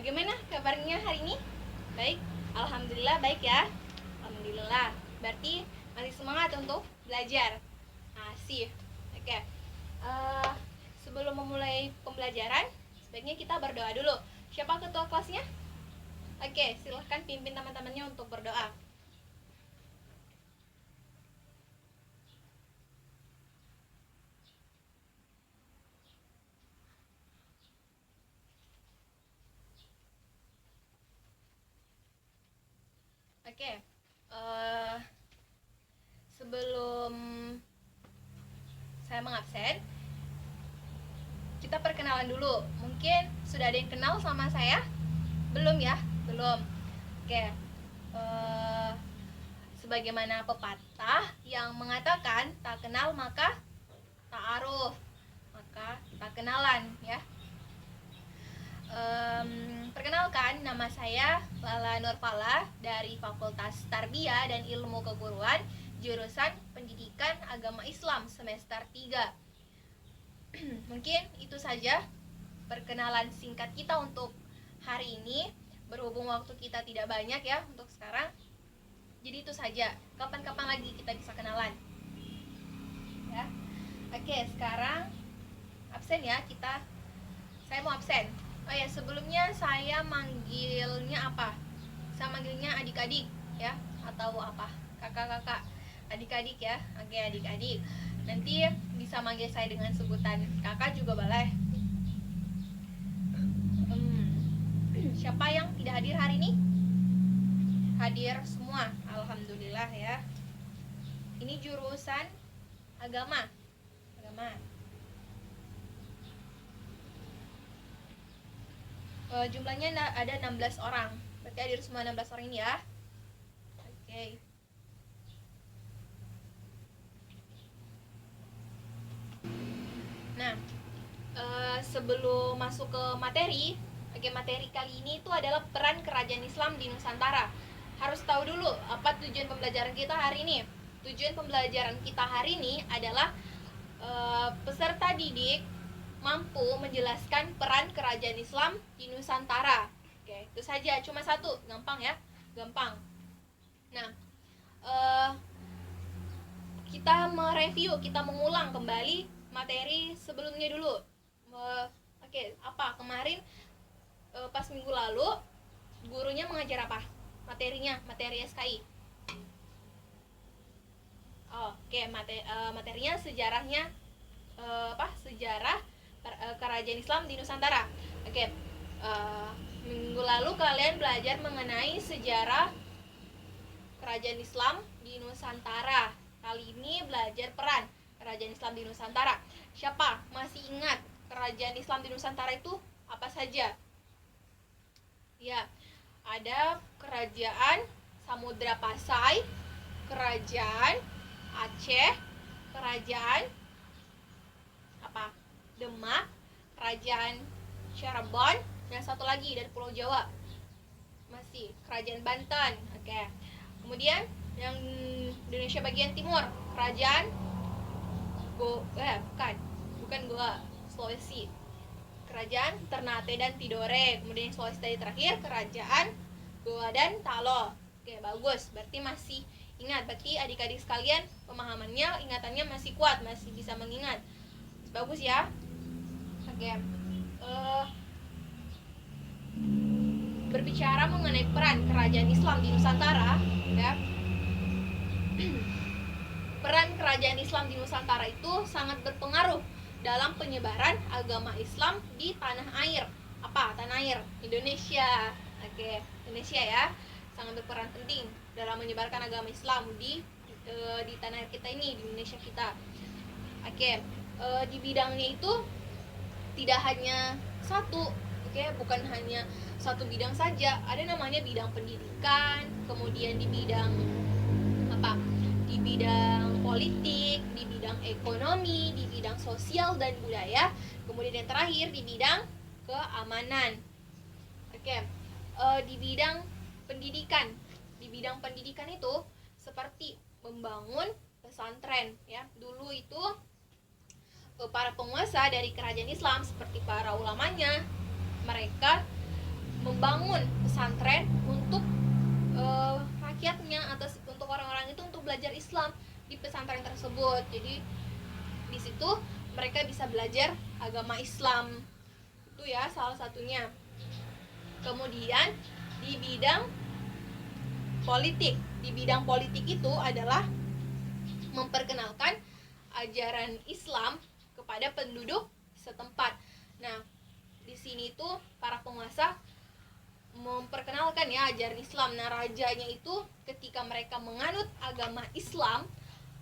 Bagaimana kabarnya hari ini? Baik, alhamdulillah baik ya. Alhamdulillah. Berarti masih semangat untuk belajar. Asih. Oke. Eh, Sebelum memulai pembelajaran, sebaiknya kita berdoa dulu. Siapa ketua kelasnya? Oke, silahkan pimpin teman-temannya untuk berdoa. Oke. Sebelum saya mengabsen, kita perkenalan dulu. Mungkin sudah ada yang kenal sama saya? Belum ya? Belum. Oke. Sebagaimana pepatah yang mengatakan tak kenal maka ta'aruf, maka tak kenalan ya. Perkenalkan, nama saya Lala Nurfala dari Fakultas Tarbiyah dan Ilmu Keguruan, jurusan Pendidikan Agama Islam semester 3. Mungkin itu saja perkenalan singkat kita untuk hari ini. Berhubung waktu kita tidak banyak ya untuk sekarang, jadi itu saja. Kapan-kapan lagi kita bisa kenalan ya. Oke, sekarang absen ya kita. Saya mau absen. Oh ya, sebelumnya saya manggilnya apa? Saya manggilnya adik-adik ya, atau apa? Kakak-kakak, adik-adik ya. Oke, adik-adik. Nanti bisa manggil saya dengan sebutan kakak juga boleh. Siapa yang tidak hadir hari ini? Hadir semua, alhamdulillah ya. Ini jurusan agama. Jumlahnya ada 16 orang. Berarti hadir semua 16 orang ini ya. Oke. Nah, sebelum masuk ke materi, materi kali ini itu adalah peran kerajaan Islam di Nusantara. Harus tahu dulu apa tujuan pembelajaran kita hari ini. Tujuan pembelajaran kita hari ini adalah peserta didik mampu menjelaskan peran kerajaan Islam di Nusantara. Oke, itu saja, cuma satu, gampang ya, gampang. Nah, kita mereview, kita mengulang kembali materi sebelumnya dulu. Oke, apa kemarin pas minggu lalu gurunya mengajar apa? Materinya, materi SKI. Oke, materinya sejarahnya sejarah kerajaan Islam di Nusantara. Oke, minggu lalu kalian belajar mengenai sejarah kerajaan Islam di Nusantara. Kali ini belajar peran kerajaan Islam di Nusantara. Siapa masih ingat kerajaan Islam di Nusantara itu apa saja? Ya, ada kerajaan Samudra Pasai, kerajaan Aceh, kerajaan apa? Demak, kerajaan Cirebon, dan satu lagi dari Pulau Jawa. Masih kerajaan Banten. Oke. Kemudian yang Indonesia bagian timur, kerajaan bukan Goa, Sulawesi. Kerajaan Ternate dan Tidore. Kemudian Sulawesi tadi terakhir, kerajaan Goa dan Talo. Oke, bagus. Berarti masih ingat. Berarti adik-adik sekalian pemahamannya, ingatannya masih kuat, masih bisa mengingat. Bagus ya. Oke. Berbicara mengenai peran kerajaan Islam di Nusantara, ya. Peran kerajaan Islam di Nusantara itu sangat berpengaruh dalam penyebaran agama Islam di tanah air. Apa? Tanah air Indonesia. Oke, Indonesia ya. Sangat berperan penting dalam menyebarkan agama Islam di tanah air kita ini, di Indonesia kita. Oke, di bidangnya itu tidak hanya satu, bukan hanya satu bidang saja. Ada namanya bidang pendidikan, kemudian di bidang apa? Di bidang politik, di bidang ekonomi, di bidang sosial dan budaya, kemudian yang terakhir di bidang keamanan. Di bidang pendidikan. Di bidang pendidikan itu seperti membangun pesantren ya. Dulu itu para penguasa dari kerajaan Islam seperti para ulamanya, mereka membangun pesantren untuk rakyatnya, atau untuk orang-orang itu untuk belajar Islam di pesantren tersebut. Jadi di situ mereka bisa belajar agama Islam. Itu ya salah satunya. Kemudian di bidang politik, itu adalah memperkenalkan ajaran Islam kepada penduduk setempat. Nah, di sini tuh para penguasa memperkenalkan ya ajaran Islam. Nah, rajanya itu ketika mereka menganut agama Islam,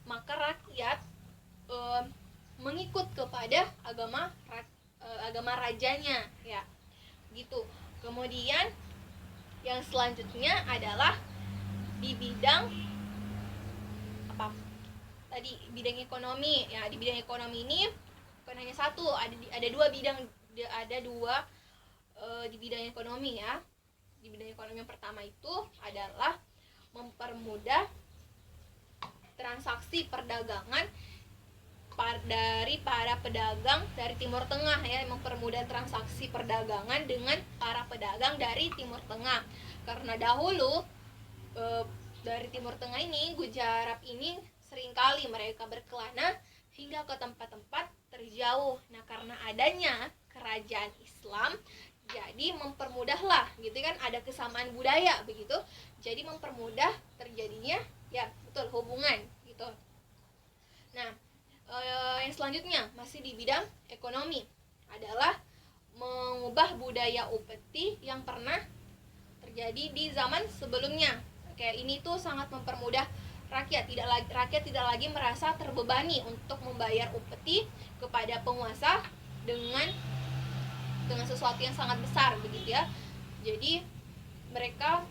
maka rakyat mengikut kepada agama rajanya ya. Gitu. Kemudian yang selanjutnya adalah di bidang apa? Tadi bidang ekonomi ya. Di bidang ekonomi ini bukan hanya satu, ada dua bidang, di bidang ekonomi ya. Di bidang ekonomi yang pertama itu adalah mempermudah transaksi perdagangan dari para pedagang dari Timur Tengah ya, mempermudah transaksi perdagangan dengan para pedagang dari Timur Tengah. Karena dahulu dari Timur Tengah ini, Gujarat ini seringkali mereka berkelana hingga ke tempat-tempat terjauh. Nah, karena adanya kerajaan Islam, jadi mempermudahlah gitu kan, ada kesamaan budaya begitu. Jadi mempermudah terjadinya ya betul hubungan gitu. Nah, yang selanjutnya masih di bidang ekonomi adalah mengubah budaya upeti yang pernah terjadi di zaman sebelumnya. Oke, ini tuh sangat mempermudah rakyat tidak lagi merasa terbebani untuk membayar upeti kepada penguasa dengan sesuatu yang sangat besar begitu ya. Jadi mereka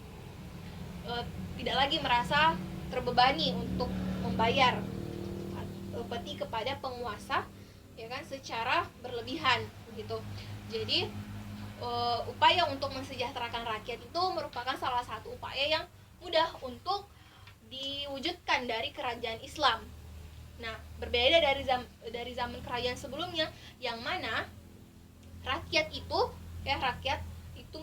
tidak lagi merasa terbebani untuk membayar upeti kepada penguasa ya kan secara berlebihan begitu. Jadi upaya untuk mensejahterakan rakyat itu merupakan salah satu upaya yang mudah untuk diwujudkan dari kerajaan Islam. Nah, berbeda dari zaman kerajaan sebelumnya yang mana rakyat itu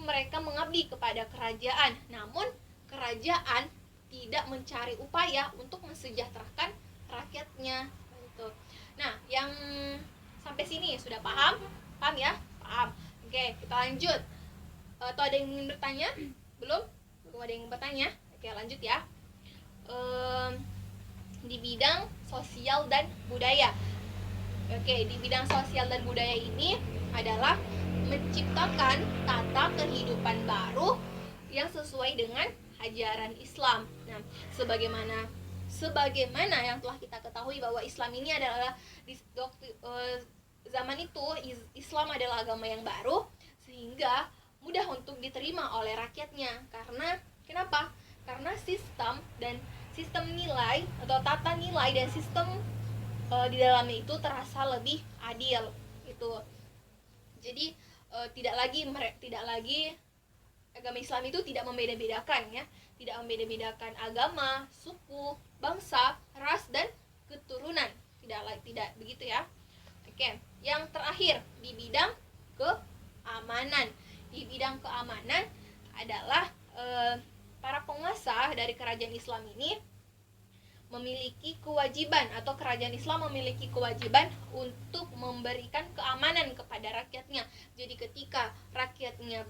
mereka mengabdi kepada kerajaan, namun kerajaan tidak mencari upaya untuk mensejahterakan rakyatnya gitu. Nah, yang sampai sini sudah paham? Paham ya? Paham. Oke, kita lanjut. Atau ada yang ingin bertanya? Belum ada yang ingin bertanya? Oke, lanjut ya. Di bidang sosial dan budaya. Oke, di bidang sosial dan budaya ini adalah menciptakan tata kehidupan baru yang sesuai dengan ajaran Islam. Nah, sebagaimana yang telah kita ketahui bahwa Islam ini adalah zaman itu Islam adalah agama yang baru, sehingga mudah untuk diterima oleh rakyatnya. Kenapa? Karena sistem nilai atau tata nilai dan sistem di dalamnya itu terasa lebih adil gitu. Jadi tidak lagi agama Islam itu tidak membeda-bedakan ya, tidak membeda-bedakan agama, suku, bangsa, ras dan keturunan. Tidak begitu ya. Oke, yang terakhir di bidang keamanan. Di bidang keamanan adalah para penguasa dari kerajaan Islam ini memiliki kewajiban, atau kerajaan Islam memiliki kewajiban untuk memberikan keamanan kepada rakyatnya. Jadi ketika rakyatnya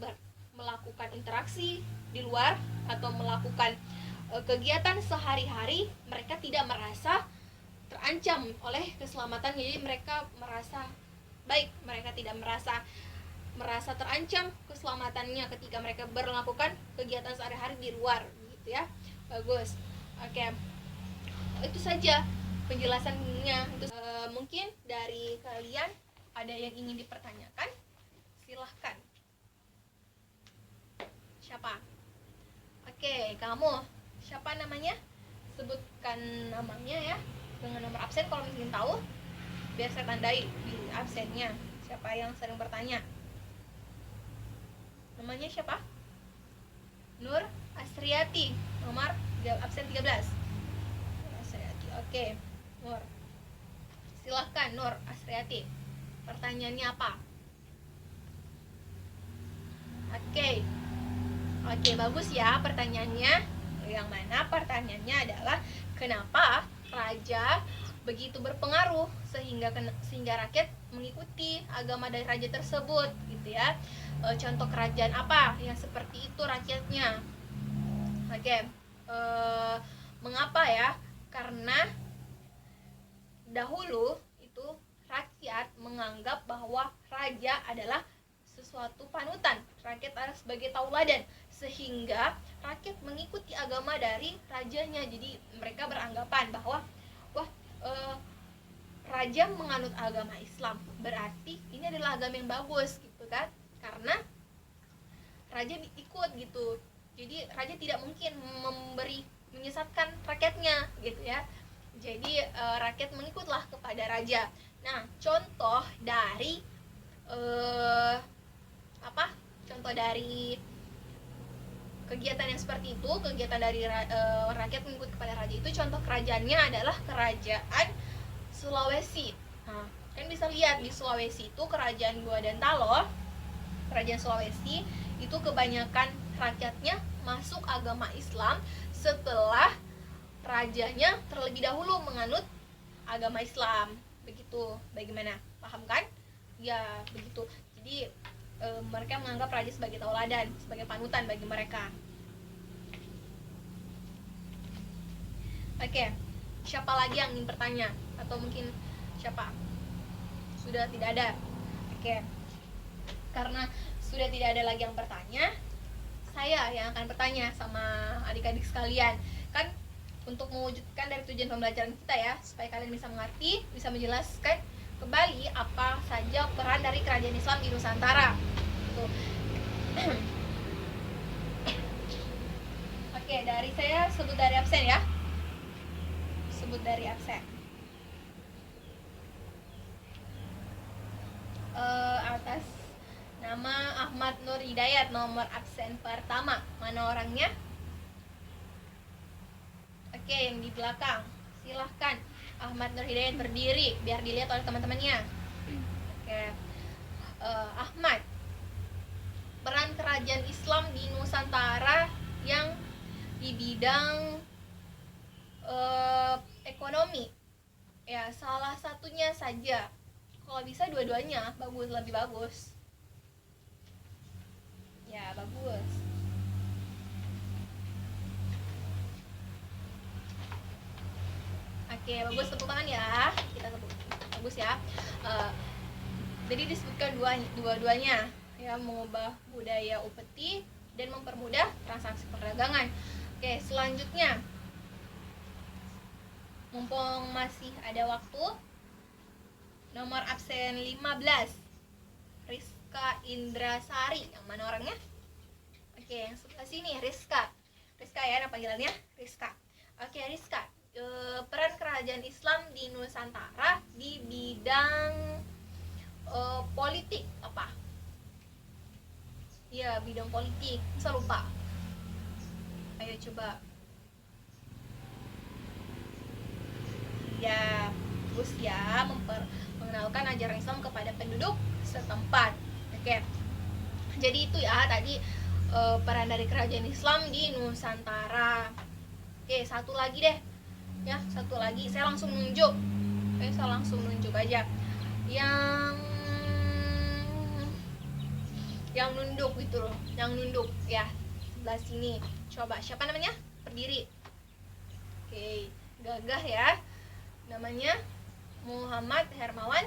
melakukan interaksi di luar atau melakukan kegiatan sehari-hari, mereka tidak merasa terancam oleh keselamatan. Jadi mereka merasa baik, mereka tidak merasa terancam keselamatannya ketika mereka melakukan kegiatan sehari-hari di luar gitu ya. Bagus. Oke. Itu saja penjelasannya. Mungkin dari kalian ada yang ingin dipertanyakan? Silahkan. Siapa? Oke, kamu siapa namanya? Sebutkan namanya ya, dengan nomor absen kalau ingin tahu, biar saya tandai di absennya siapa yang sering bertanya. Namanya siapa? Nur Asriati, nomor absen 13. Asriati. Oke, Nur. Silahkan Nur Asriati. Pertanyaannya apa? Oke. Oke, bagus ya pertanyaannya. Yang mana pertanyaannya adalah kenapa raja begitu berpengaruh sehingga rakyat mengikuti agama dari raja tersebut gitu ya. Contoh kerajaan apa yang seperti itu rakyatnya? Oke, mengapa ya? Karena dahulu itu rakyat menganggap bahwa raja adalah sesuatu panutan, rakyat adalah sebagai tauladan, sehingga rakyat mengikuti agama dari rajanya. Jadi mereka beranggapan bahwa wah, raja menganut agama Islam, berarti ini adalah agama yang bagus gitu kan, karena raja ikut gitu. Jadi raja tidak mungkin menyesatkan rakyatnya gitu ya. Jadi rakyat mengikutlah kepada raja. Nah, contoh dari contoh dari kegiatan yang seperti itu, kegiatan dari rakyat mengikut kepada raja itu, contoh kerajaannya adalah kerajaan Sulawesi. Nah, kan bisa lihat di Sulawesi itu kerajaan Goa dan Talo, kerajaan Sulawesi itu kebanyakan rakyatnya masuk agama Islam setelah rajanya terlebih dahulu menganut agama Islam. Begitu, bagaimana? Paham kan? Ya, begitu. Jadi mereka menganggap raja sebagai tauladan, sebagai panutan bagi mereka. Oke, siapa lagi yang ingin bertanya? Atau mungkin siapa? Sudah tidak ada. Oke, karena sudah tidak ada lagi yang bertanya, saya yang akan bertanya sama adik-adik sekalian. Kan untuk mewujudkan dari tujuan pembelajaran kita ya, supaya kalian bisa mengerti, bisa menjelaskan kembali apa saja peran dari kerajaan Islam di Nusantara. Oke, dari saya sebut dari absen ya. Sebut dari absen. Atas nama Ahmad Nur Hidayat, nomor absen pertama. Mana orangnya? Oke, yang di belakang. Silahkan Ahmad Nur Hidayat berdiri biar dilihat oleh teman-temannya. Oke. Ahmad, peran kerajaan Islam di Nusantara yang di bidang ekonomi. Ya, salah satunya saja. Kalau bisa dua-duanya, bagus, lebih bagus. Ya, bagus. Oke, bagus, tepuk tangan ya. Kita tepuk. Bagus ya. Jadi disebutkan dua-duanya ya, mengubah budaya upeti dan mempermudah transaksi perdagangan. Oke, selanjutnya, mumpung masih ada waktu, nomor absen 15, Rizka Indrasari. Yang mana orangnya? Oke, yang sebelah sini, Rizka ya, nama panggilannya Rizka. Oke, Rizka, peran kerajaan Islam di Nusantara di bidang politik apa? Ya, bidang politik. Bisa lupa? Ayo coba. Ya, bagus ya, mengenalkan ajaran Islam kepada penduduk setempat. Oke. Jadi itu ya tadi peran dari kerajaan Islam di Nusantara. Oke, satu lagi deh. Ya, satu lagi. Saya langsung nunjuk. Oke, saya langsung nunjuk aja. Yang nunduk gitu loh. Yang nunduk ya. Sebelah sini. Coba siapa namanya? Berdiri. Oke, gagah ya. Namanya Muhammad Hermawan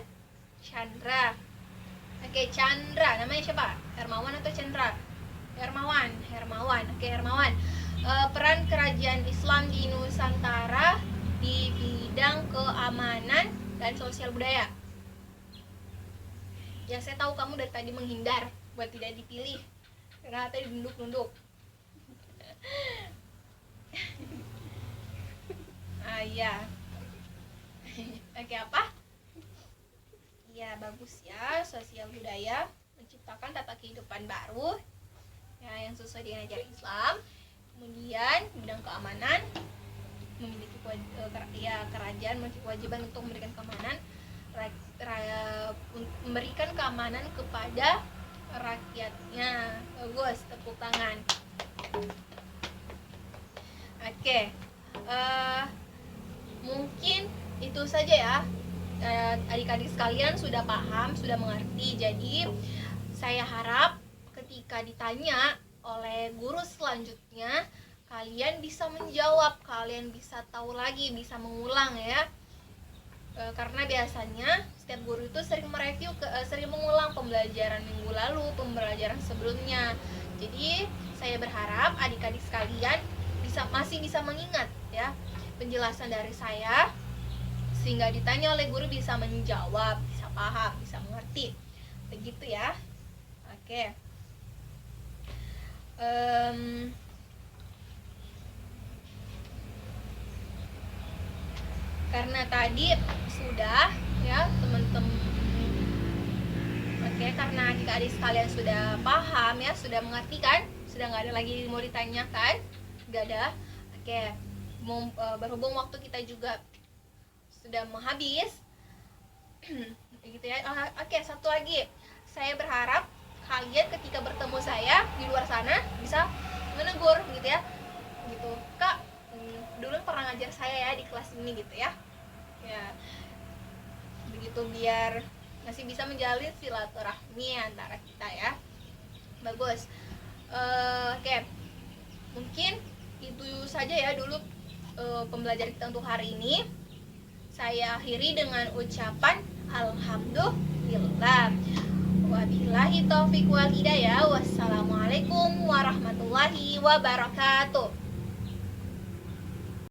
Chandra. Oke, Chandra. Namanya siapa? Hermawan atau Chandra? Hermawan. Oke, Hermawan. Peran kerajaan Islam di Nusantara di bidang keamanan dan sosial budaya. Ya, saya tahu kamu dari tadi menghindar buat tidak dipilih karena tadi nunduk-nunduk. Ya. Oke, apa? Ya, bagus ya, sosial budaya, menciptakan tata kehidupan baru ya yang sesuai dengan ajaran Islam. Kemudian bidang keamanan, memiliki kerajaan memiliki kewajiban untuk memberikan keamanan, memberikan keamanan kepada rakyatnya. Bagus, tepuk tangan. Oke, eh, mungkin itu saja ya. Adik-adik sekalian sudah paham, sudah mengerti. Jadi saya harap ketika ditanya oleh guru selanjutnya, kalian bisa menjawab, kalian bisa tahu lagi, bisa mengulang ya. Karena biasanya setiap guru itu sering mereview, sering mengulang pembelajaran minggu lalu, pembelajaran sebelumnya. Jadi saya berharap adik-adik sekalian masih bisa mengingat ya penjelasan dari saya, sehingga ditanya oleh guru bisa menjawab, bisa paham, bisa mengerti. Begitu ya. Oke. Karena tadi sudah ya teman-teman. Oke, karena adik-adik sekalian sudah paham ya, sudah mengerti kan, sudah nggak ada lagi mau ditanyakan, nggak ada. Oke, berhubung waktu kita juga sudah menghabis gitu ya. Oke, satu lagi, saya berharap kalian ketika bertemu saya di luar sana bisa menegur gitu ya, gitu, Kak, dulu pernah ngajar saya ya di kelas ini gitu ya. Ya, begitu, biar masih bisa menjalin silaturahmi antara kita ya. Bagus. Oke, mungkin itu saja ya dulu pembelajaran kita untuk hari ini. Saya akhiri dengan ucapan alhamdulillah. Wabillahi taufiq wal hidayah. Wassalamualaikum warahmatullahi wabarakatuh.